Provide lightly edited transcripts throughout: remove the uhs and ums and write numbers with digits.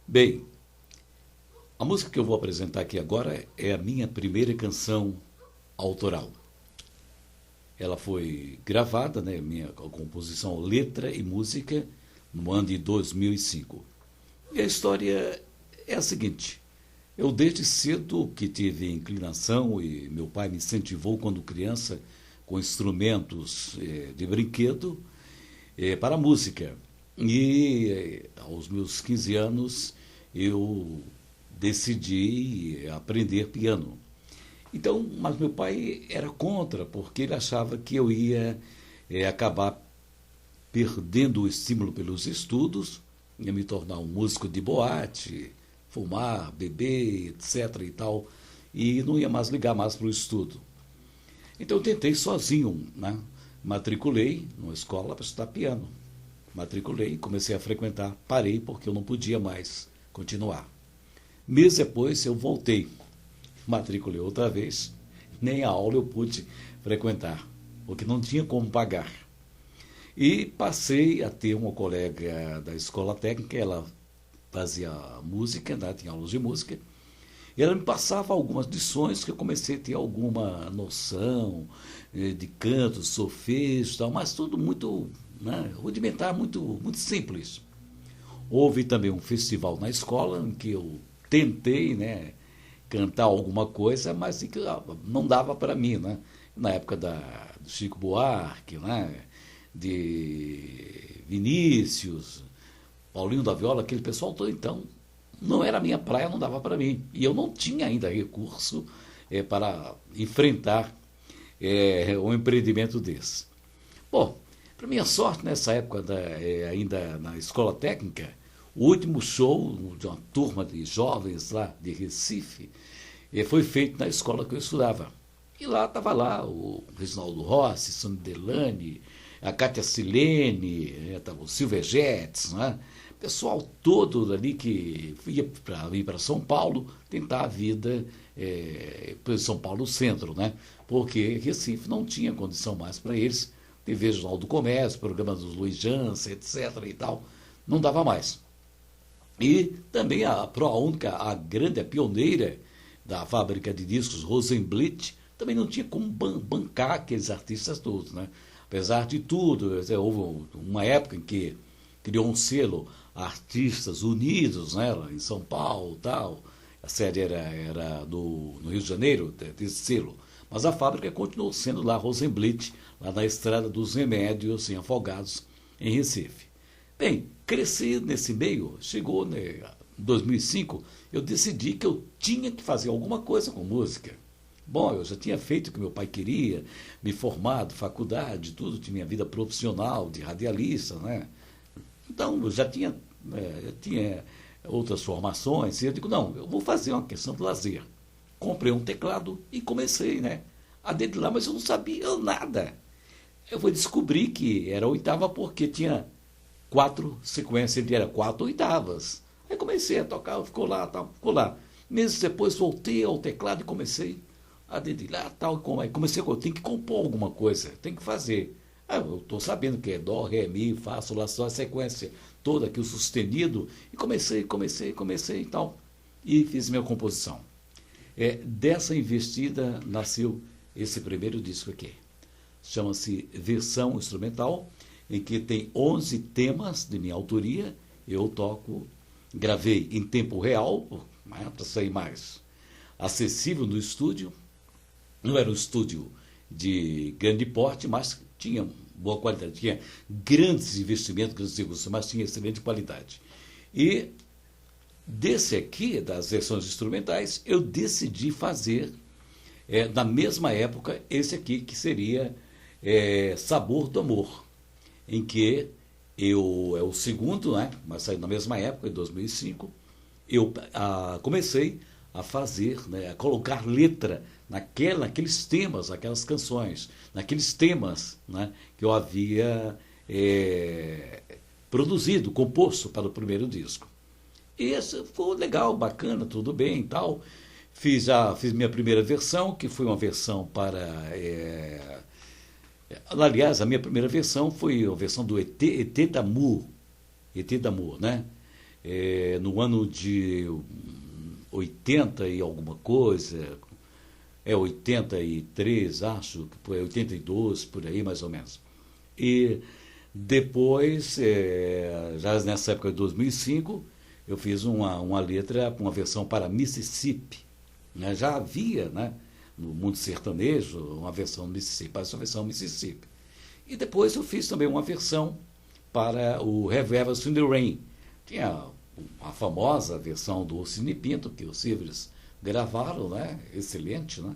Bem, a música que eu vou apresentar aqui agora é a minha primeira canção autoral. Ela foi gravada, né, minha composição, letra e música, no ano de 2005. E a história é a seguinte: eu desde cedo que tive inclinação e meu pai me incentivou quando criança com instrumentos de brinquedo para a música. E aos meus 15 anos eu decidi aprender piano. Então, mas meu pai era contra, porque ele achava que eu ia acabar perdendo o estímulo pelos estudos, ia me tornar um músico de boate, fumar, beber, etc. e tal, e não ia mais ligar mais para o estudo. Então eu tentei sozinho, né? Matriculei numa escola para estudar piano. Matriculei, comecei a frequentar, parei porque eu não podia mais continuar. Meses depois eu voltei, matriculei outra vez, nem a aula eu pude frequentar, porque não tinha como pagar. E passei a ter uma colega da escola técnica, ela fazia música, né, tinha aulas de música, e ela me passava algumas lições que eu comecei a ter alguma noção de canto, solfejo e tal, mas tudo muito, né, rudimentar, muito simples. Houve também um festival na escola em que eu tentei, né, cantar alguma coisa, mas que não dava para mim, né? Na época do Chico Buarque, né, de Vinícius, Paulinho da Viola, aquele pessoal todo, então não era a minha praia, não dava para mim. E eu não tinha ainda recurso para enfrentar um empreendimento desse. Bom, para minha sorte, nessa época, ainda na escola técnica, o último show de uma turma de jovens lá de Recife foi feito na escola que eu estudava. E lá estava lá o Reginaldo Rossi, Sandro Delane, a Cátia Silene, o Silver Jets, né? Pessoal todo ali que ia para São Paulo tentar a vida para São Paulo Centro, né? Porque Recife não tinha condição mais para eles. TV Jornal do Comércio, programa dos Luiz Jansen, etc. e tal, não dava mais. E também a ProUnica, a grande, a pioneira da fábrica de discos Rosenblit, também não tinha como bancar aqueles artistas todos, né? Apesar de tudo, houve uma época em que criou um selo Artistas Unidos, né, em São Paulo e tal. A sede era no Rio de Janeiro, desse selo. Mas a fábrica continuou sendo lá Rosenblit, lá na Estrada dos Remédios, em Afogados, em Recife. Bem, cresci nesse meio, chegou, né, em 2005, eu decidi que eu tinha que fazer alguma coisa com música. Bom, eu já tinha feito o que meu pai queria, me formado, faculdade, tudo, tinha minha vida profissional de radialista, né? Então, eu já tinha outras formações, e eu digo, não, eu vou fazer uma questão de lazer. Comprei um teclado e comecei, né, a dedilar, mas eu não sabia nada. Eu fui descobrir que era oitava porque tinha 4 sequências, ele era 4 oitavas. Aí comecei a tocar, ficou lá, tal, ficou lá. Meses depois voltei ao teclado e comecei a dedilar, tal, aí comecei a tem que compor alguma coisa, tem que fazer. Ah, eu estou sabendo que é dó, ré, mi, fá, sol, lá, sol, a sequência toda aqui, o sustenido, e comecei e tal, e fiz minha composição. Dessa investida nasceu esse primeiro disco aqui. Chama-se Versão Instrumental, em que tem 11 temas de minha autoria. Eu gravei em tempo real, né, para sair mais acessível no estúdio. Não era um estúdio de grande porte, mas tinha boa qualidade. Tinha grandes investimentos, grandes recursos, mas tinha excelente qualidade. E desse aqui, das versões instrumentais, eu decidi fazer, na mesma época, esse aqui, que seria Sabor do Amor, em que é o segundo, né, mas saiu na mesma época, em 2005, eu comecei a fazer, né, a colocar letra naqueles temas, naquelas canções, naqueles temas, né, que eu havia produzido, composto para o primeiro disco. E esse foi legal, bacana, tudo bem e tal. Fiz minha primeira versão, que foi uma versão para... aliás, a minha primeira versão foi a versão do ET Damu, né? no ano de 80 e alguma coisa, 83, acho, que foi 82, por aí mais ou menos. E depois, já nessa época de 2005, eu fiz uma letra, uma versão para Mississippi. Né? Já havia, né, no mundo sertanejo uma versão Mississippi, essa versão Mississippi. E depois eu fiz também uma versão para o Have You Ever Seen the Rain. Tinha a famosa versão do Cine Pinto, que os Silvers gravaram, né? Excelente, né?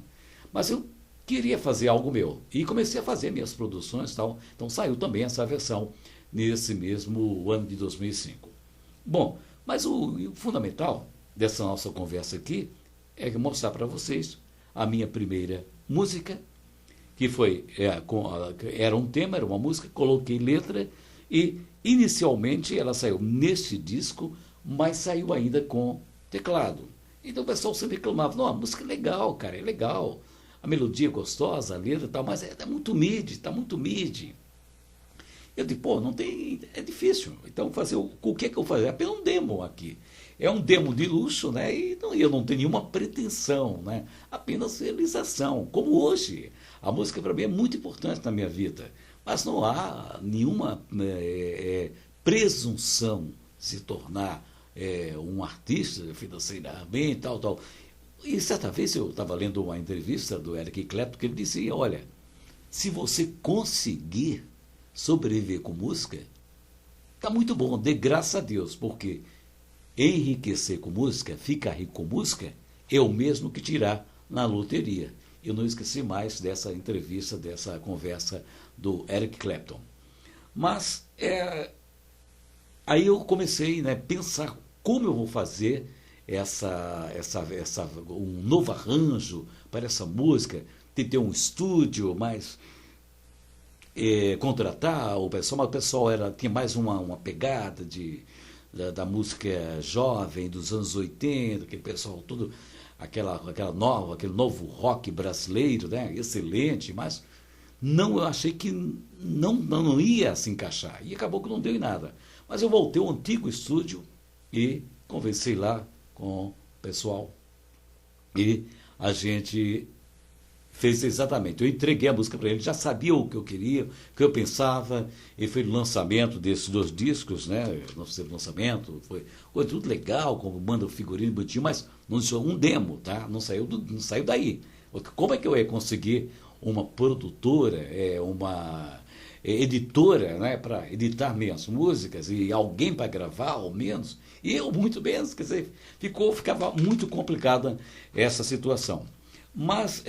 Mas eu queria fazer algo meu. E comecei a fazer minhas produções e tal. Então saiu também essa versão nesse mesmo ano de 2005. Bom, mas o fundamental dessa nossa conversa aqui é mostrar para vocês a minha primeira música, que foi, era um tema, era uma música, coloquei letra e inicialmente ela saiu neste disco, mas saiu ainda com teclado. Então o pessoal sempre reclamava, não, a música é legal, cara, é legal, a melodia é gostosa, a letra e tal, mas é muito MIDI, está muito MIDI. Eu disse, pô, não tem, é difícil. Então fazer o que é que eu fazer? É apenas um demo aqui. É um demo de luxo, né? E eu não tenho nenhuma pretensão, né? Apenas realização. Como hoje, a música para mim é muito importante na minha vida, mas não há nenhuma presunção de se tornar um artista financeiramente, tal, tal. E certa vez eu estava lendo uma entrevista do Eric Clapton que ele dizia, olha, se você conseguir sobreviver com música, está muito bom, dê graças a Deus, porque enriquecer com música, ficar rico com música, é o mesmo que tirar na loteria. Eu não esqueci mais dessa entrevista, dessa conversa do Eric Clapton. Mas aí eu comecei, né, a pensar como eu vou fazer um novo arranjo para essa música, tem que ter um estúdio, mas contratar o pessoal, mas o pessoal tinha mais uma pegada da música jovem dos anos 80, aquele pessoal todo, aquele novo rock brasileiro, né? Excelente, mas eu achei que não ia se encaixar, e acabou que não deu em nada. Mas eu voltei ao antigo estúdio e conversei lá com o pessoal, e a gente fez exatamente. Eu entreguei a música para ele, já sabia o que eu queria, o que eu pensava, e foi o lançamento desses 2 discos, né? Nosso lançamento, foi tudo legal, como manda o figurino bonitinho, mas não saiu um demo, tá? Não saiu daí. Como é que eu ia conseguir uma produtora, uma editora, né, para editar minhas músicas e alguém para gravar, ao menos? E eu muito menos, quer dizer, ficava muito complicada essa situação. Mas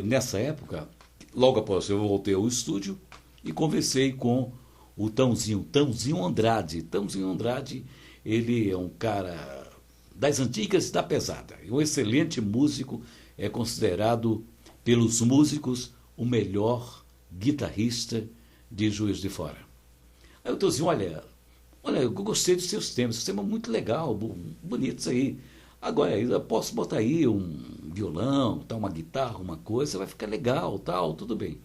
nessa época, logo após eu voltei ao estúdio e conversei com o Tãozinho Andrade. Tãozinho Andrade, ele é um cara das antigas e da pesada. Um excelente músico, é considerado pelos músicos o melhor guitarrista de Juiz de Fora. Aí o Tãozinho, olha, eu gostei dos seus temas muito legal, bonitos aí. Agora, eu posso botar aí um violão, tá, uma guitarra, uma coisa, vai ficar legal, tal, tudo bem.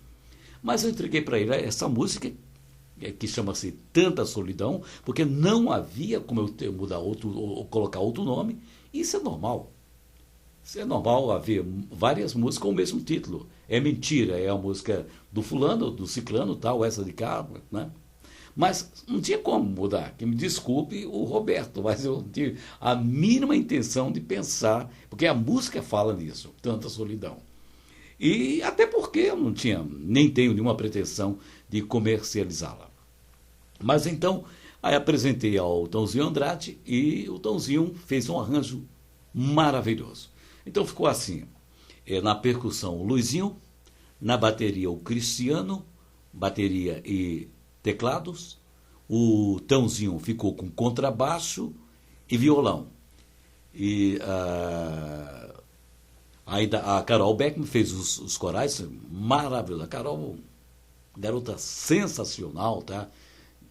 Mas eu entreguei para ele essa música, que chama-se Tanta Solidão, porque não havia como eu mudar ou colocar outro nome. Isso é normal. Isso é normal haver várias músicas com o mesmo título. É mentira, é a música do fulano, do ciclano, tal, essa de cá, né? Mas não tinha como mudar. Que me desculpe o Roberto, mas eu não tive a mínima intenção de pensar, porque a música fala nisso, Tanta Solidão. E até porque eu não tinha, nem tenho nenhuma pretensão de comercializá-la. Mas então, aí apresentei ao Tãozinho Andrade e o Tãozinho fez um arranjo maravilhoso. Então ficou assim, na percussão o Luizinho, na bateria o Cristiano, bateria e teclados, o Tãozinho ficou com contrabaixo e violão. E a Carol Beckman fez os corais, maravilhoso. A Carol, garota sensacional, tá?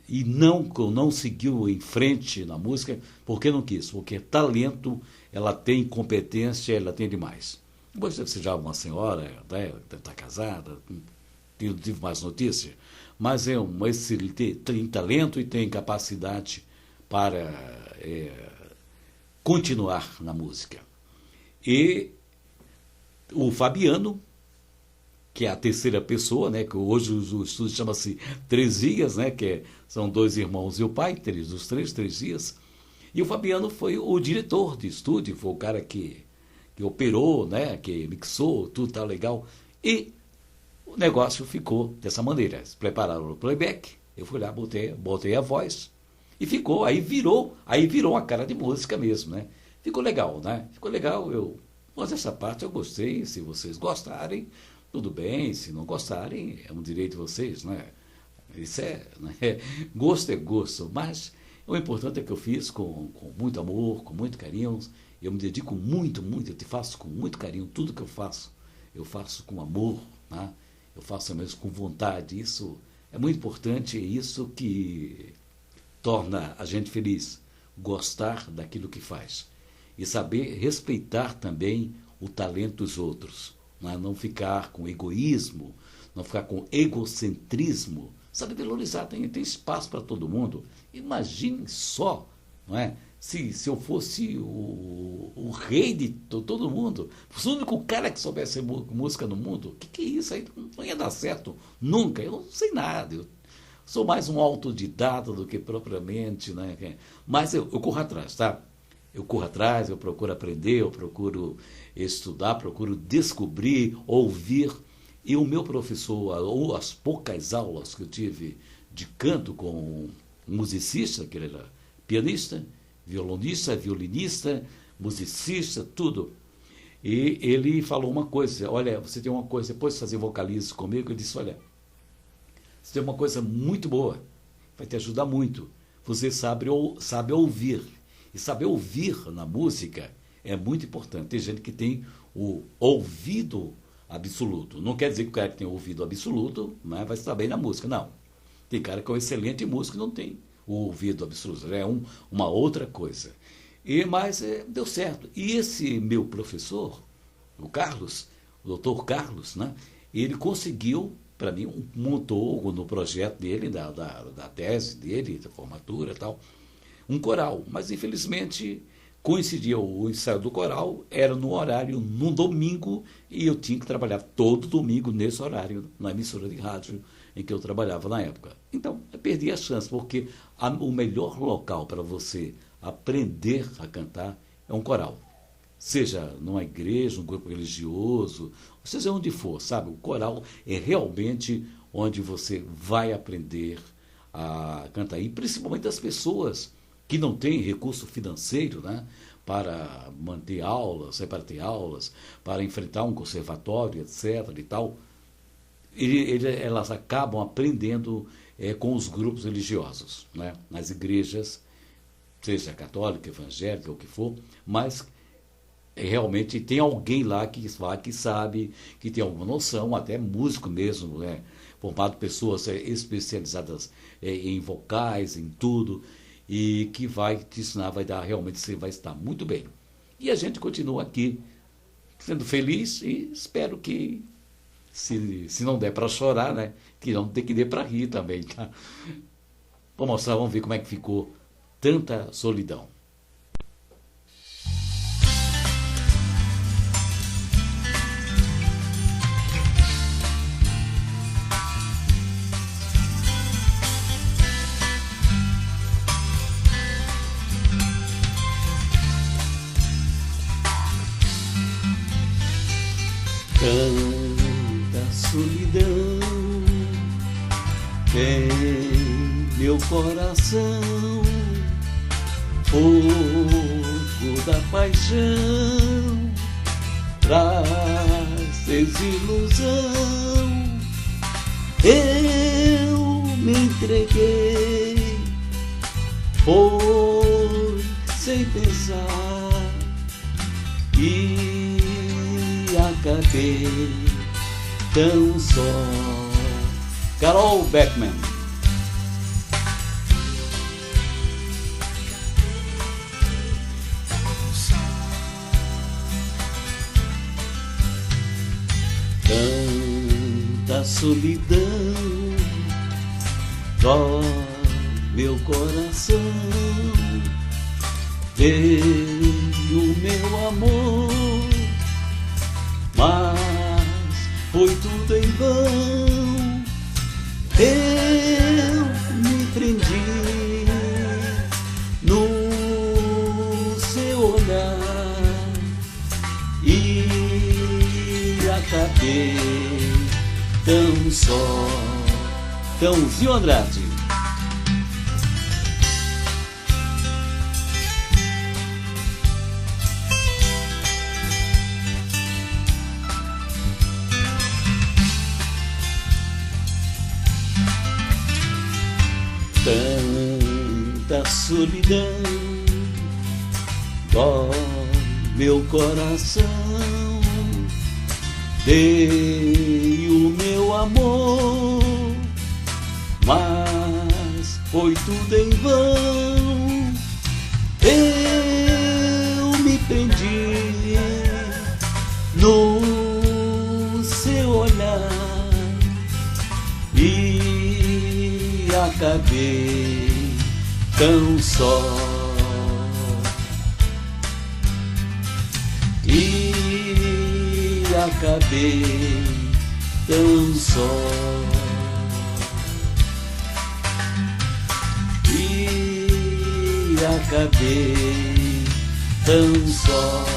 E não seguiu em frente na música, porque não quis, porque talento, ela tem competência, ela tem demais. Depois deve ser já uma senhora, né? Deve estar casada, não tive mais notícia, mas é uma excelente, tem talento e tem capacidade para continuar na música. E o Fabiano, que é a terceira pessoa, né, que hoje o estúdio chama-se Três Dias, né, são dois irmãos e o pai, dos três dias. E o Fabiano foi o diretor de estúdio, foi o cara que operou, né, que mixou, tudo tá legal. E o negócio ficou dessa maneira. Eles prepararam o playback, eu fui lá, botei a voz e ficou, aí virou uma cara de música mesmo, né? Ficou legal, né? Ficou legal, mas essa parte eu gostei, se vocês gostarem, tudo bem, se não gostarem, é um direito de vocês, né? Isso né? Gosto é gosto, mas o importante é que eu fiz com muito amor, com muito carinho, eu me dedico muito, eu te faço com muito carinho, tudo que eu faço com amor, né? Eu faço mesmo com vontade, isso é muito importante, é isso que torna a gente feliz, gostar daquilo que faz e saber respeitar também o talento dos outros, não ficar com egoísmo, não ficar com egocentrismo, sabe valorizar, tem espaço para todo mundo. Imagine só, não é? Se eu fosse o rei de todo mundo, fosse o único cara que soubesse música no mundo, que é isso aí? Não ia dar certo nunca, eu não sei nada, eu sou mais um autodidata do que propriamente, né? Mas eu corro atrás, tá? Eu corro atrás, eu procuro aprender, eu procuro estudar, procuro descobrir, ouvir. E o meu professor, ou as poucas aulas que eu tive de canto com um musicista, que ele era pianista, violonista, violinista, musicista, tudo. E ele falou uma coisa, olha, você tem uma coisa, depois de fazer vocalize comigo, ele disse, olha, você tem uma coisa muito boa, vai te ajudar muito. Você sabe ouvir. E saber ouvir na música é muito importante. Tem gente que tem o ouvido absoluto. Não quer dizer que o cara que tem ouvido absoluto, né, vai estar bem na música. Não. Tem cara que é um excelente músico e não tem o ouvido absoluto. É uma outra coisa. Mas deu certo. E esse meu professor, o Carlos, o doutor Carlos, né, ele conseguiu, para mim, montou no projeto dele, da tese dele, da formatura e tal, um coral. Mas, infelizmente, coincidia o ensaio do coral, era no horário, num domingo, e eu tinha que trabalhar todo domingo nesse horário, na emissora de rádio em que eu trabalhava na época. Então, eu perdi a chance, porque o melhor local para você aprender a cantar é um coral. Seja numa igreja, um grupo religioso, seja onde for, sabe? O coral é realmente onde você vai aprender a cantar. E principalmente as pessoas que não têm recurso financeiro, né, para manter aulas, para ter aulas, para enfrentar um conservatório, etc. e tal, elas acabam aprendendo com os grupos religiosos, né, nas igrejas, seja católica, evangélica, o que for, mas realmente tem alguém lá que sabe, que tem alguma noção, até músico mesmo, né, formado pessoas especializadas em vocais, em tudo, e que vai te ensinar, realmente você vai estar muito bem. E a gente continua aqui, sendo feliz, e espero que, se não der para chorar, né, que não tem que dar para rir também, tá? Vamos mostrar, vamos ver como é que ficou Tanta Solidão. Tanta solidão tem meu coração, fogo da paixão, traz desilusão. Eu me entreguei, foi sem pensar e acabei tão só. Carol Beckman. Tanta solidão dói meu coração, Veio o meu amor, mas foi tudo em vão. Eu me prendi no seu olhar e acabei tão só. Tãozinho Andrade. Tanta solidão dói meu coração. Dei o meu amor, mas foi tudo em vão. Eu me prendi no seu olhar e acabei tão só. E acabei tão só. E acabei tão só.